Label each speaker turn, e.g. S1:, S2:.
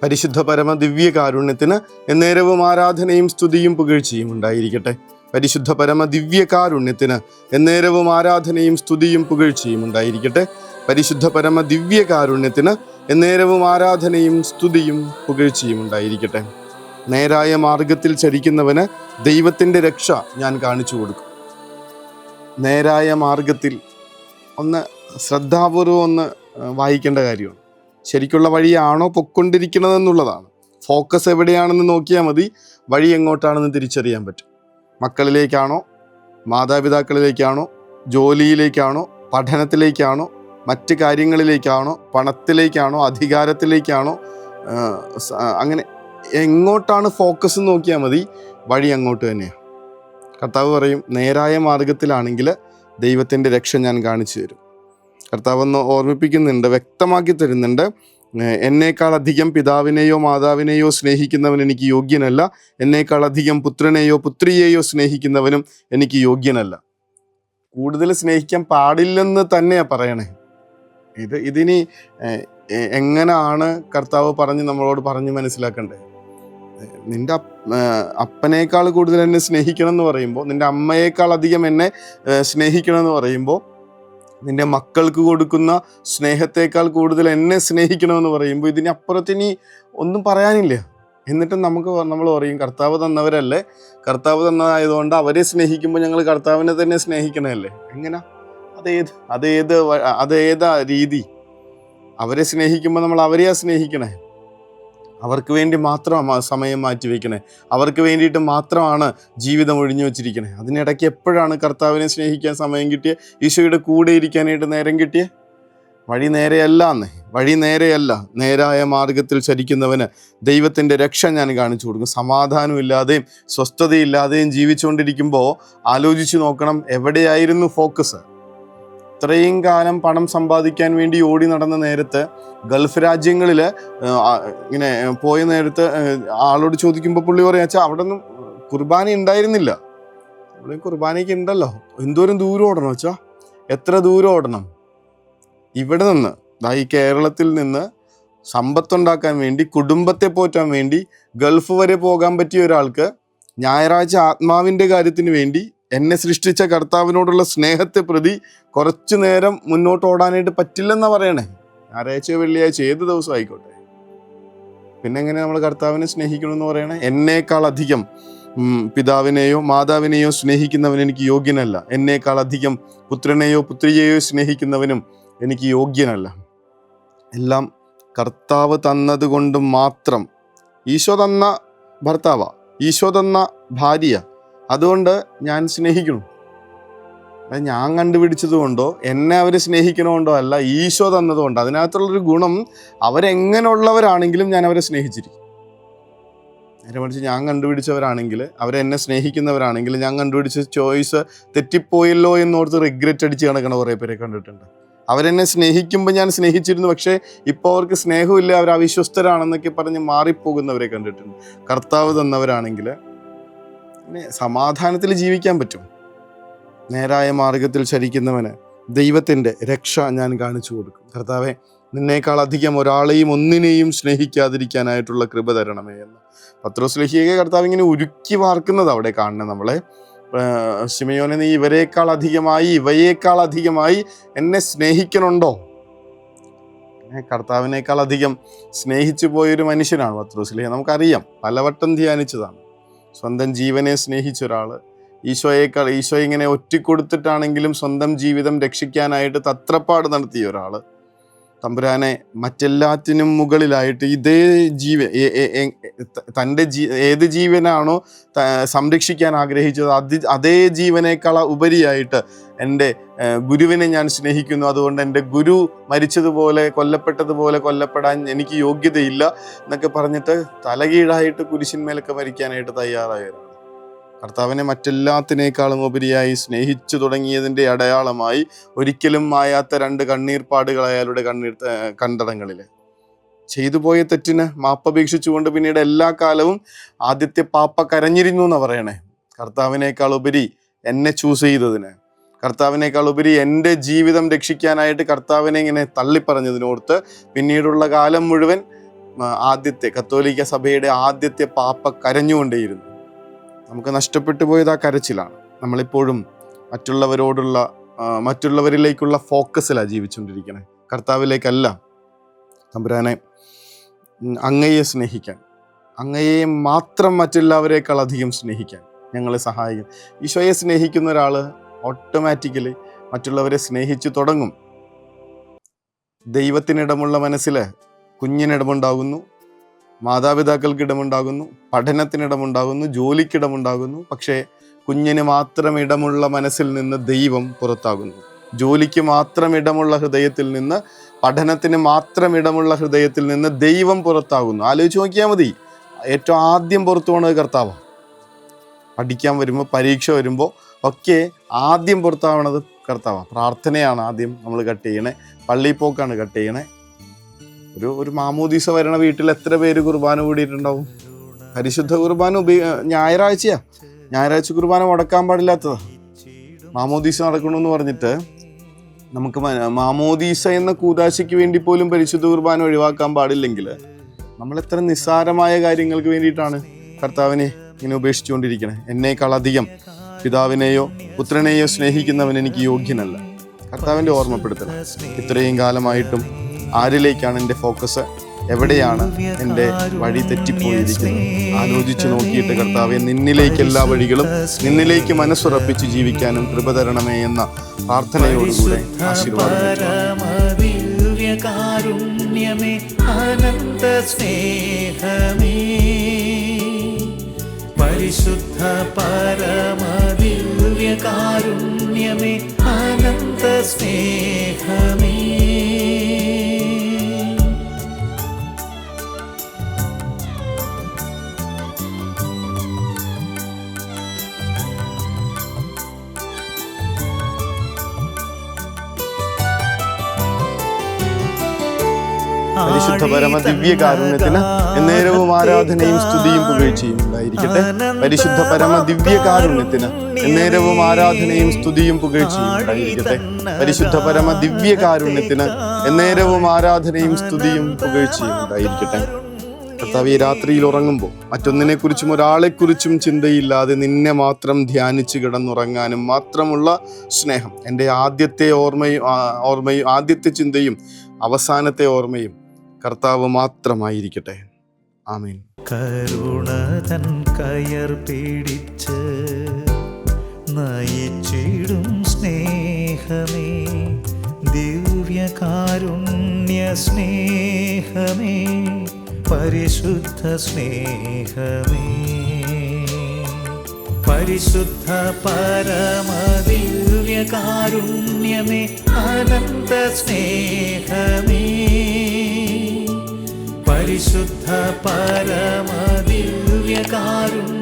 S1: പരിശുദ്ധ പരമ ദിവ്യ കാരുണ്യത്തിന് എന്നേരവും ആരാധനയും സ്തുതിയും പുകഴ്ചയും ഉണ്ടായിരിക്കട്ടെ. പരിശുദ്ധ പരമ ദിവ്യ കാരുണ്യത്തിന് എന്നേരവും ആരാധനയും സ്തുതിയും പുകഴ്ചയും ഉണ്ടായിരിക്കട്ടെ. പരിശുദ്ധ പരമ ദിവ്യ കാരുണ്യത്തിന് എന്നേരവും ആരാധനയും സ്തുതിയും പുകഴ്ചയും ഉണ്ടായിരിക്കട്ടെ. നേരായ മാർഗത്തിൽ ചരിക്കുന്നവന് ദൈവത്തിൻ്റെ രക്ഷ ഞാൻ കാണിച്ചു കൊടുക്കും. നേരായ മാർഗത്തിൽ ഒന്ന് ശ്രദ്ധാപൂർവം ഒന്ന് വായിക്കേണ്ട കാര്യമാണ്. ശരിക്കുള്ള വഴിയാണോ പൊക്കൊണ്ടിരിക്കുന്നതെന്നുള്ളതാണ്. ഫോക്കസ് എവിടെയാണെന്ന് നോക്കിയാൽ മതി, വഴി എങ്ങോട്ടാണെന്ന് തിരിച്ചറിയാൻ പറ്റും. മക്കളിലേക്കാണോ, മാതാപിതാക്കളിലേക്കാണോ, ജോലിയിലേക്കാണോ, പഠനത്തിലേക്കാണോ, മറ്റ് കാര്യങ്ങളിലേക്കാണോ, പണത്തിലേക്കാണോ, അധികാരത്തിലേക്കാണോ, അങ്ങനെ എങ്ങോട്ടാണ് ഫോക്കസ് നോക്കിയാൽ മതി, വഴി അങ്ങോട്ട് തന്നെയാണ്. കർത്താവ് പറയും, നേരായ മാർഗത്തിലാണെങ്കിൽ ദൈവത്തിൻ്റെ രക്ഷ ഞാൻ കാണിച്ചു തരും. കർത്താവ് ഒന്ന് ഓർമ്മിപ്പിക്കുന്നുണ്ട്, വ്യക്തമാക്കി തരുന്നുണ്ട്. എന്നേക്കാൾ അധികം പിതാവിനെയോ മാതാവിനെയോ സ്നേഹിക്കുന്നവൻ എനിക്ക് യോഗ്യനല്ല, എന്നേക്കാൾ അധികം പുത്രനെയോ പുത്രിയെയോ സ്നേഹിക്കുന്നവനും എനിക്ക് യോഗ്യനല്ല. കൂടുതൽ സ്നേഹിക്കാൻ പാടില്ലെന്ന് തന്നെയാണ് പറയണേ. ഇതിനി എങ്ങനെയാണ് കർത്താവ് നമ്മളോട് പറഞ്ഞ് മനസ്സിലാക്കണ്ടേ? നിന്റെ അപ്പനേക്കാൾ കൂടുതൽ എന്നെ സ്നേഹിക്കണം എന്ന് പറയുമ്പോൾ, നിന്റെ അമ്മയേക്കാൾ അധികം എന്നെ സ്നേഹിക്കണം എന്ന് പറയുമ്പോൾ, നിന്റെ മക്കൾക്ക് കൊടുക്കുന്ന സ്നേഹത്തേക്കാൾ കൂടുതൽ എന്നെ സ്നേഹിക്കണമെന്ന് പറയുമ്പോൾ, ഇതിനപ്പുറത്തിനി ഒന്നും പറയാനില്ല. എന്നിട്ടും നമ്മൾ പറയും, കർത്താവ് തന്നവരല്ലേ, കർത്താവ് തന്നതായതുകൊണ്ട് അവരെ സ്നേഹിക്കുമ്പോൾ ഞങ്ങൾ കർത്താവിനെ തന്നെ സ്നേഹിക്കണമല്ലേ? എങ്ങനെ? അതേതാ രീതി? അവരെ സ്നേഹിക്കുമ്പോൾ നമ്മൾ അവരെയാ സ്നേഹിക്കണേ, അവർക്ക് വേണ്ടി മാത്രം സമയം മാറ്റി വയ്ക്കണേ, അവർക്ക് വേണ്ടിയിട്ട് മാത്രമാണ് ജീവിതം ഒഴിഞ്ഞു വെച്ചിരിക്കണേ. അതിനിടയ്ക്ക് എപ്പോഴാണ് കർത്താവിനെ സ്നേഹിക്കാൻ സമയം കിട്ടിയ, ഈശോയുടെ കൂടെ ഇരിക്കാനായിട്ട് നേരം കിട്ടിയ? വഴി നേരെയല്ല. നേരായ മാർഗത്തിൽ ചരിക്കുന്നവന് ദൈവത്തിൻ്റെ രക്ഷ ഞാൻ കാണിച്ചു കൊടുക്കും. സമാധാനമില്ലാതെയും സ്വസ്ഥതയില്ലാതെയും ജീവിച്ചുകൊണ്ടിരിക്കുമ്പോൾ ആലോചിച്ച് നോക്കണം, എവിടെയായിരുന്നു ഫോക്കസ്? ഇത്രയും കാലം പണം സമ്പാദിക്കാൻ വേണ്ടി ഓടി നടന്ന നേരത്ത്, ഗൾഫ് രാജ്യങ്ങളിൽ ഇങ്ങനെ പോയ നേരത്ത് ആളോട് ചോദിക്കുമ്പോൾ പുള്ളി പറയാ, അച്ഛാ അവിടെ ഒന്നും കുർബാന ഉണ്ടായിരുന്നില്ല. ഇവിടെ കുർബാനയ്ക്ക് ഉണ്ടല്ലോ, എന്തോരം ദൂരം ഓടണം അച്ഛാ, എത്ര ദൂരം ഓടണം? ഇവിടെ നിന്ന്, ഈ കേരളത്തിൽ നിന്ന് സമ്പത്തുണ്ടാക്കാൻ വേണ്ടി, കുടുംബത്തെ പോറ്റാൻ വേണ്ടി ഗൾഫ് വരെ പോകാൻ പറ്റിയ ഒരാൾക്ക് ഞായറാഴ്ച ആത്മാവിൻ്റെ കാര്യത്തിന് വേണ്ടി എന്നെ സൃഷ്ടിച്ച കർത്താവിനോടുള്ള സ്നേഹത്തെ പ്രതി കുറച്ചു നേരം മുന്നോട്ട് ഓടാനായിട്ട് പറ്റില്ലെന്നാണ് പറയണേ. ഞായറാഴ്ചയോ വെള്ളിയാഴ്ച ഏത് ദിവസം ആയിക്കോട്ടെ. പിന്നെ എങ്ങനെ നമ്മൾ കർത്താവിനെ സ്നേഹിക്കണമെന്ന് പറയണേ? എന്നേക്കാൾ അധികം പിതാവിനെയോ മാതാവിനെയോ സ്നേഹിക്കുന്നവൻ എനിക്ക് യോഗ്യനല്ല, എന്നേക്കാൾ അധികം പുത്രനെയോ പുത്രിയെയോ സ്നേഹിക്കുന്നവനും എനിക്ക് യോഗ്യനല്ല. എല്ലാം കർത്താവ് തന്നത് കൊണ്ട് മാത്രം. ഈശോ തന്ന ഭർത്താവാ, ഈശോ തന്ന ഭാര്യ, അതുകൊണ്ട് ഞാൻ സ്നേഹിക്കണം. ഞാൻ കണ്ടുപിടിച്ചത് കൊണ്ടോ എന്നെ അവർ സ്നേഹിക്കണോണ്ടോ അല്ല, ഈശോ തന്നതുകൊണ്ട്. അതിനകത്തുള്ളൊരു ഗുണം, അവരെങ്ങനെയുള്ളവരാണെങ്കിലും ഞാൻ അവരെ സ്നേഹിച്ചിരിക്കും. നേരെ മറിച്ച് ഞാൻ കണ്ടുപിടിച്ചവരാണെങ്കിൽ, അവരെന്നെ സ്നേഹിക്കുന്നവരാണെങ്കിൽ, ഞാൻ കണ്ടുപിടിച്ച ചോയ്സ് തെറ്റിപ്പോയല്ലോ എന്നോർത്ത് റിഗ്രറ്റ് അടിച്ച് കിടക്കണ കുറേ പേരെ കണ്ടിട്ടുണ്ട്. അവരെന്നെ സ്നേഹിക്കുമ്പോൾ ഞാൻ സ്നേഹിച്ചിരുന്നു, പക്ഷേ ഇപ്പോൾ അവർക്ക് സ്നേഹമില്ല, അവർ അവിശ്വസ്തരാണെന്നൊക്കെ പറഞ്ഞ് മാറിപ്പോകുന്നവരെ കണ്ടിട്ടുണ്ട്. കർത്താവ് തന്നവരാണെങ്കിൽ സമാധാനത്തിൽ ജീവിക്കാൻ പറ്റും. നേരായ മാർഗത്തിൽ ചരിക്കുന്നവന് ദൈവത്തിൻ്റെ രക്ഷ ഞാൻ കാണിച്ചു കൊടുക്കും. കർത്താവെ, നിന്നേക്കാൾ അധികം ഒരാളെയും ഒന്നിനെയും സ്നേഹിക്കാതിരിക്കാനായിട്ടുള്ള കൃപ തരണമേ എന്ന് പത്രോസ്ലീഹയെ കർത്താവ് ഇങ്ങനെ ഉരുക്കി വാർക്കുന്നത് അവിടെ കാണണം നമ്മളെ. ശിമയോനെ, നീ ഇവയേക്കാൾ അധികമായി എന്നെ സ്നേഹിക്കണുണ്ടോ? കർത്താവിനേക്കാൾ അധികം സ്നേഹിച്ചു പോയൊരു മനുഷ്യനാണ് പത്രോസ്ലീഹ. നമുക്കറിയാം, പലവട്ടം ധ്യാനിച്ചതാണ്. സ്വന്തം ജീവനെ സ്നേഹിച്ച ഒരാൾ, ഈശോ ഇങ്ങനെ ഒറ്റിക്കൊടുത്തിട്ടാണെങ്കിലും സ്വന്തം ജീവിതം രക്ഷിക്കാനായിട്ട് തത്രപ്പാട് നടത്തിയ ഒരാൾ, തമ്പുരാനെ മറ്റെല്ലാത്തിനും മുകളിലായിട്ട് തൻ്റെ ഏത് ജീവനാണോ സംരക്ഷിക്കാൻ ആഗ്രഹിച്ചത്, അതേ ജീവനേക്കാൾ ഉപരിയായിട്ട് എൻ്റെ ഗുരുവിനെ ഞാൻ സ്നേഹിക്കുന്നു. അതുകൊണ്ട് എൻ്റെ ഗുരു മരിച്ചതുപോലെ കൊല്ലപ്പെട്ടതുപോലെ കൊല്ലപ്പെടാൻ എനിക്ക് യോഗ്യതയില്ല എന്നൊക്കെ പറഞ്ഞിട്ട് തലകീഴായിട്ട് കുരിശിന്മേലൊക്കെ മരിക്കാനായിട്ട് തയ്യാറായവരാണ്. കർത്താവിനെ മറ്റെല്ലാത്തിനേക്കാളും ഉപരിയായി സ്നേഹിച്ചു തുടങ്ങിയതിൻ്റെ അടയാളമായി ഒരിക്കലും മായാത്ത 2 കണ്ണീർപ്പാടുകൾ അയാളുടെ കണ്ടടങ്ങളിൽ. ചെയ്തു പോയ തെറ്റിന് മാപ്പപേക്ഷിച്ചുകൊണ്ട് പിന്നീട് എല്ലാ കാലവും ആദ്യത്തെ പാപ്പ കരഞ്ഞിരുന്നു എന്ന് പറയണേ. കർത്താവിനേക്കാൾ ഉപരി എന്നെ ചൂസ് ചെയ്തതിന്, കർത്താവിനേക്കാൾ ഉപരി എൻ്റെ ജീവിതം രക്ഷിക്കാനായിട്ട് കർത്താവിനെ ഇങ്ങനെ തള്ളിപ്പറഞ്ഞതിനോർത്ത് പിന്നീടുള്ള കാലം മുഴുവൻ ആദ്യത്തെ കത്തോലിക്ക സഭയുടെ ആദ്യത്തെ പാപ്പ കരഞ്ഞുകൊണ്ടേയിരുന്നു. നമുക്ക് നഷ്ടപ്പെട്ടു പോയത് ആ കരച്ചിലാണ്. നമ്മളിപ്പോഴും മറ്റുള്ളവരിലേക്കുള്ള ഫോക്കസിലാണ് ജീവിച്ചുകൊണ്ടിരിക്കണേ. കർത്താവിലേക്കല്ല. തമ്പുരാനെ, അങ്ങയെ സ്നേഹിക്കാൻ, അങ്ങയെ മാത്രം മറ്റെല്ലാവരേക്കാൾ അധികം സ്നേഹിക്കാൻ ഞങ്ങളെ സഹായിക്കും. ഈശോയെ സ്നേഹിക്കുന്ന ഒരാൾ ഓട്ടോമാറ്റിക്കലി മറ്റുള്ളവരെ സ്നേഹിച്ചു തുടങ്ങും. ദൈവത്തിനിടമുള്ള മനസ്സിൽ കുഞ്ഞിനിടമുണ്ടാകുന്നു, മാതാപിതാക്കൾക്ക് ഇടമുണ്ടാകുന്നു, പഠനത്തിനിടമുണ്ടാകുന്നു, ജോലിക്കിടമുണ്ടാകുന്നു. പക്ഷേ കുഞ്ഞിന് മാത്രം ഇടമുള്ള മനസ്സിൽ നിന്ന് ദൈവം പുറത്താകുന്നു. ജോലിക്ക് മാത്രം ഇടമുള്ള ഹൃദയത്തിൽ നിന്ന്, പഠനത്തിന് മാത്രം ഇടമുള്ള ഹൃദയത്തിൽ നിന്ന് ദൈവം പുറത്താകുന്നു. ആലോചിച്ച് നോക്കിയാൽ മതി. ഏറ്റവും ആദ്യം പുറത്തു പോകുന്നത് കർത്താവാണ്. പഠിക്കാൻ വരുമ്പോൾ, പരീക്ഷ വരുമ്പോൾ ഒക്കെ ആദ്യം പുറത്താവണത് കർത്താവാണ്. പ്രാർത്ഥനയാണ് ആദ്യം നമ്മൾ കട്ട് ചെയ്യണേ. പള്ളിയിൽ പോക്കാണ് കട്ട് ചെയ്യണേ. ഒരു മാമോദീസ വരണ വീട്ടിൽ എത്ര പേര് കുർബാന കൂടിയിട്ടുണ്ടാവും? പരിശുദ്ധ കുർബാന ഞായറാഴ്ച കുർബാന മുടക്കാൻ പാടില്ലാത്തതാണ്. മാമോദീസ നടക്കണമെന്ന് പറഞ്ഞിട്ട് നമുക്ക് മാമോദീസ എന്ന കൂദാശയ്ക്ക് വേണ്ടി പോലും പരിശുദ്ധ കുർബാന ഒഴിവാക്കാൻ പാടില്ലെങ്കിൽ നമ്മൾ എത്ര നിസ്സാരമായ കാര്യങ്ങൾക്ക് വേണ്ടിയിട്ടാണ് കർത്താവിനെ ഇങ്ങനെ ഉപേക്ഷിച്ചുകൊണ്ടിരിക്കണേ. എന്നേക്കാൾ അധികം പിതാവിനെയോ പുത്രനെയോ സ്നേഹിക്കുന്നവൻ എനിക്ക് യോഗ്യനല്ല. കർത്താവിൻ്റെ ഓർമ്മപ്പെടുത്തൽ. ഇത്രയും കാലമായിട്ടും ആരിലേക്കാണ് എൻ്റെ ഫോക്കസ്? എവിടെയാണ് എൻ്റെ വഴി തെറ്റിപ്പോയിരിക്കുന്നത്? ആലോചിച്ച് നോക്കിയിട്ട് കർത്താവെ, നിന്നിലേക്ക് എല്ലാ വഴികളും, നിന്നിലേക്ക് മനസ്സുറപ്പിച്ച് ജീവിക്കാനും കൃപ തരണമേ എന്ന പ്രാർത്ഥനയോടുകൂടെ ആശീർവാദം.
S2: പരിശുദ്ധ പരമദിവ്യകാരുണ്യമേ, അനന്ത സ്നേഹമേ.
S1: പരിശുദ്ധ പരമ ദിവ്യകാരുണ്യത്തിന് എന്നേരവും ആരാധനയും സ്തുതിയും പുകഴ്ചയും ഉണ്ടായിരിക്കട്ടെ. പരിശുദ്ധ പരമ ദിവ്യകാരുണ്യത്തിന് എന്നേരവും ആരാധനയും സ്തുതിയും പുകഴ്ചയും ഉണ്ടായിരിക്കട്ടെ. പരിശുദ്ധ പരമ ദിവ്യകാരുണ്യത്തിന് എന്നേരവും ആരാധനയും സ്തുതിയും പുകഴ്ചയും ഉണ്ടായിരിക്കട്ടെ. കർത്താവ്, ഈ രാത്രിയിൽ ഉറങ്ങുമ്പോൾ മറ്റൊന്നിനെക്കുറിച്ചും ഒരാളെക്കുറിച്ചും ചിന്തയില്ലാതെ നിന്നെ മാത്രം ധ്യാനിച്ച് കിടന്നുറങ്ങാനും മാത്രമുള്ള സ്നേഹം, എൻ്റെ ആദ്യത്തെ ഓർമ്മയും ആദ്യത്തെ ചിന്തയും അവസാനത്തെ ഓർമ്മയും കർത്താവ് മാത്രമായിരിക്കട്ടെ. ആമേൻ.
S2: കരുണതൻ കയർ പിടിച്ച് നയിച്ചിടും സ്നേഹമേ, ദിവ്യകാരുണ്യ സ്നേഹമേ, പരിശുദ്ധ സ്നേഹമേ. പരിശുദ്ധ പരമദിവ്യകാരുണ്യമേ, അനന്ത സ്നേഹമേ. പരിശുദ്ധ പരമദിവ്യകാരുണ്യമേ,